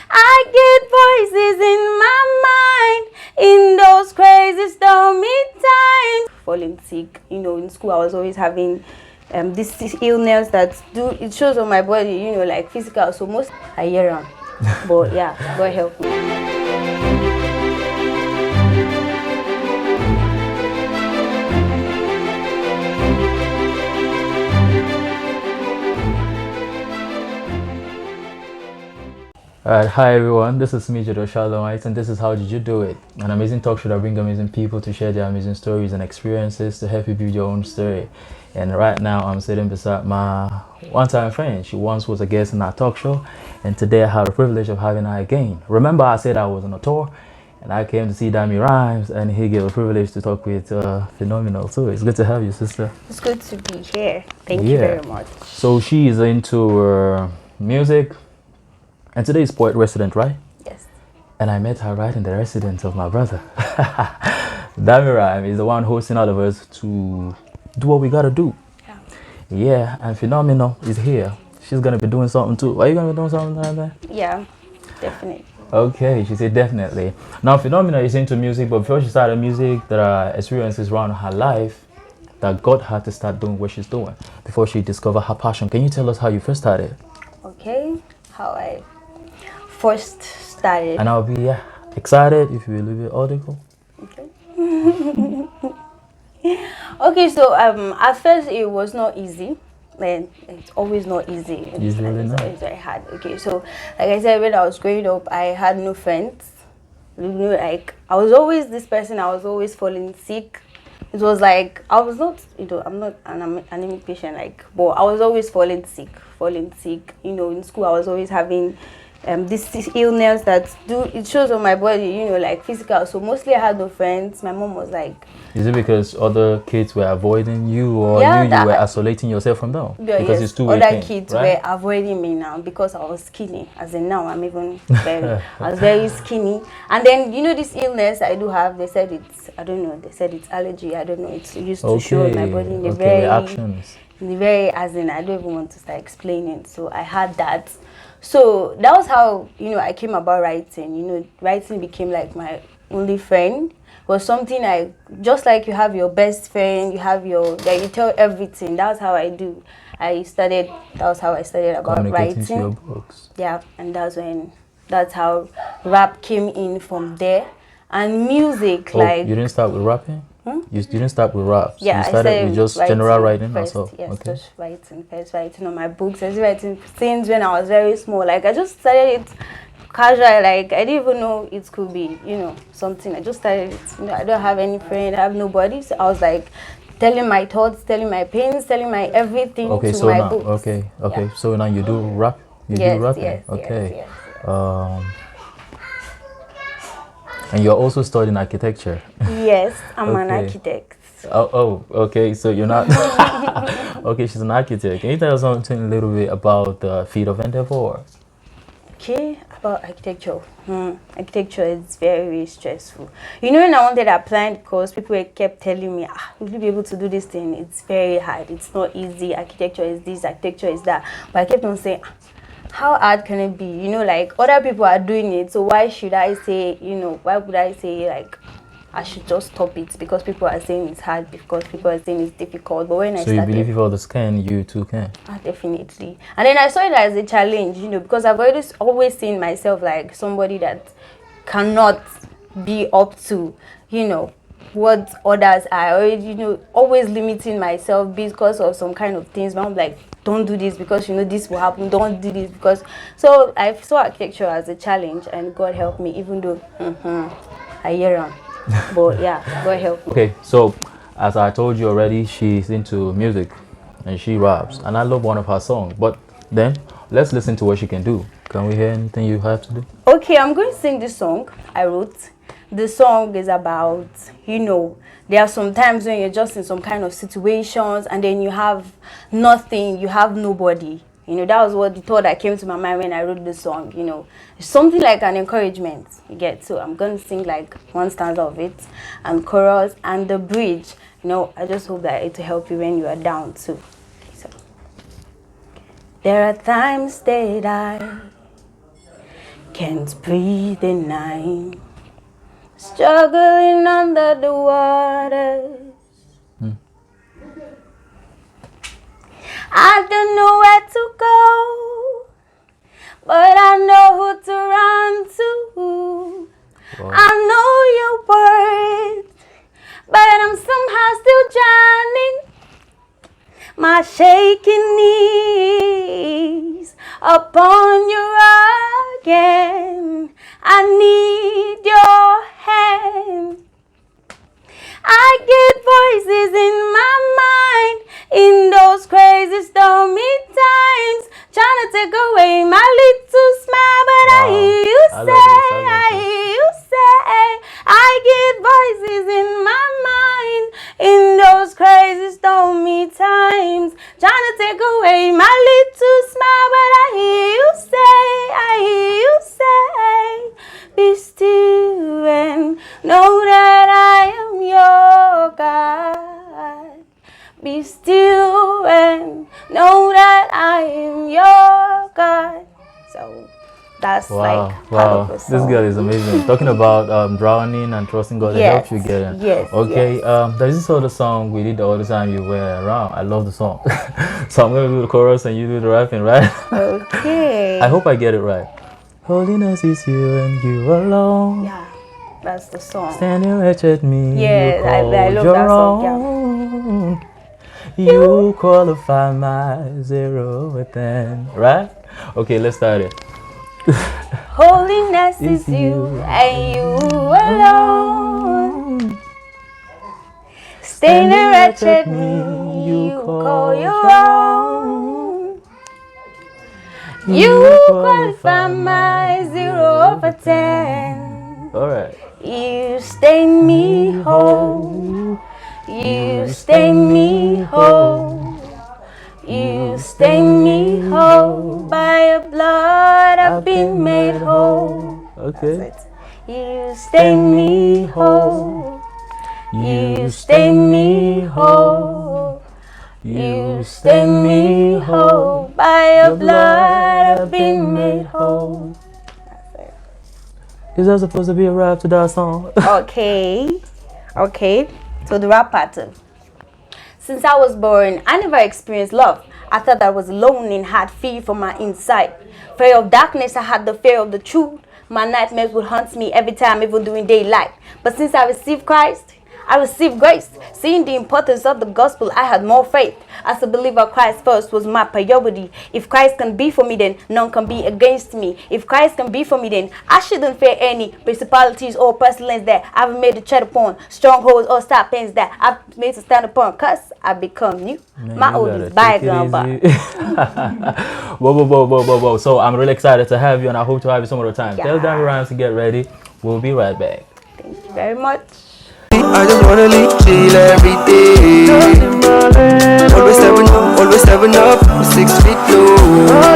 I get voices in my mind in those crazy stormy times. Falling sick, in school I was always having this illness that it shows on my body, like physical. So most I hear on, but yeah, God help me. Alright, hi everyone, this is me, Jado Shalomite, and this is How Did You Do It? An amazing talk show that brings amazing people to share their amazing stories and experiences to help you build your own story. And right now, I'm sitting beside my one-time friend. She once was a guest in our talk show, and today I have the privilege of having her again. Remember, I said I was on a tour, and I came to see Dami Rhymes, and he gave a privilege to talk with Phenomenal. So it's good to have you, sister. It's good to be here. Thank you very much. So she is into music. And today is Poet Resident, right? Yes. And I met her right in the residence of my brother. Dami Rhymes is the one hosting all of us to do what we gotta do. Yeah, and Phenomenal is here. She's gonna be doing something too. Are you gonna be doing something like that? Yeah, definitely. Okay, she said definitely. Now Phenomenal is into music, but before she started music, there are experiences around her life that got her to start doing what she's doing before she discovered her passion. Can you tell us how you first started? Okay, how I first started. And I'll be excited if you leave it audible. Okay. Okay, so at first it was not easy. And it's always not easy. Usually not. It's very hard. Okay, so like I said, when I was growing up, I had no friends. Like I was always this person. I was always falling sick. It was like I was not, I'm not an anemic patient. But I was always falling sick. In school I was always having this illness that it shows on my body, like physical. So mostly I had no friends. My mom was like, is it because other kids were avoiding you, or you were isolating yourself from them? Yeah, because yes, it's two other kids were avoiding me now because I was skinny. As in now I'm even I was very skinny. And then this illness I do have, they said it's, I don't know, they said it's allergy. I don't know, it's used to show on my body in the reactions. As in I don't even want to start explaining. So I had that. So that was how, I came about writing. Writing became like my only friend. It was something just like you have your best friend, you have you tell everything. That's how I do. That was how I started about writing. To your books. Yeah, and that's how rap came in from there. And music, you didn't start with rapping? You didn't start with rap. So yeah, you started with just general writing first, also. Yes, okay. Just writing on my books. I was writing since when I was very small. Like I just started it casual. Like I didn't even know it could be, something. I just started it. I don't have any friend. I have nobody. So I was like telling my thoughts, telling my pains, telling my everything to my books. Okay. Yeah. So now you do rap. You do rapping. Yes, okay. Yes. And you're also studying architecture. Yes, I'm an architect. Okay. So you're not. Okay, she's an architect. Can you tell us something a little bit about the field of endeavor? Okay, about architecture. Architecture is very stressful. When I wanted to apply, because people kept telling me, will you be able to do this thing? It's very hard. It's not easy. Architecture is this, architecture is that. But I kept on saying, how hard can it be? Like other people are doing it, so why should I say, why would I say like I should just stop it because people are saying it's hard, because people are saying it's difficult. But when I started, you believe if others can, you too can? Definitely. And then I saw it as a challenge, because I've always seen myself like somebody that cannot be up to, what others are, or, always limiting myself because of some kind of things. But I'm like, don't do this because this will happen. Don't do this because. So I saw architecture as a challenge, and God help me, even though I hear on. But yeah, God help me. Okay, so as I told you already, she's into music and she raps, and I love one of her songs. But then let's listen to what she can do. Can we hear anything you have to do? Okay, I'm going to sing this song I wrote. The song is about, there are some times when you're just in some kind of situations and then you have nothing, you have nobody. That was what the thought that came to my mind when I wrote this song. It's something like an encouragement, you get. So I'm going to sing like one stanza of it and chorus and the bridge. I just hope that it will help you when you are down too. Okay, so. There are times that I can't breathe at night, struggling under the waters. I don't know where to go, but I know who to run to. Wow. I know your words, but I'm somehow still drowning. My shaking knees upon your again. I need your hand. I get voices in my mind in those crazy stormy times, trying to take away my little smile, but Wow. I hear you I love say, this, I love I this. hear you say, I get voices in my mind in those crazy stormy times, trying to take away my little smile, but I hear you say, be still and know that I am your God. Be still and know that I am your God. So that's Wow, like part wow. of the This song. girl is amazing. Talking about drowning and trusting God to help Yes, you get in. yes, Okay, yes. there's this other song we did all the time you were around. I love the song. So I'm gonna do the chorus and you do the rapping, right? Okay. I hope I get it right. Holiness is you and you alone. Yeah, that's the song. Standing wretched me, Yeah, you call I love your that song, yeah. own. You qualify my 0 with 10, right? Okay, let's start it. Holiness is It's you you and you alone. Standing wretched me, you call your own. You qualify my 0 over 10. Alright. You stain me whole. You stain me whole. You stain me whole. By your blood I've been made whole. Okay. That's it. You stain me whole. You stain me whole. You stain me whole. By your blood I've been made whole. Is that supposed to be a rap to that song? Okay. So the rap pattern. Since I was born, I never experienced love. I thought I was alone and had fear for my inside. Fear of darkness, I had the fear of the truth. My nightmares would haunt me every time, even during daylight. But since I received Christ, I received grace. Seeing the importance of the gospel, I had more faith. As a believer, Christ first was my priority. If Christ can be for me, then none can be against me. If Christ can be for me, then I shouldn't fear any principalities or pestilence that I've made to tread upon, strongholds or star pains that I've made to stand upon. Cause I become new. Man, My you old gotta is take bygone, it but easy. Whoa. So I'm really excited to have you and I hope to have you some other time. Tell Yeah. Danny Rhymes to get ready. We'll be right back. thank you very much. I just wanna live chill every day. Always 7 up, 6 feet low.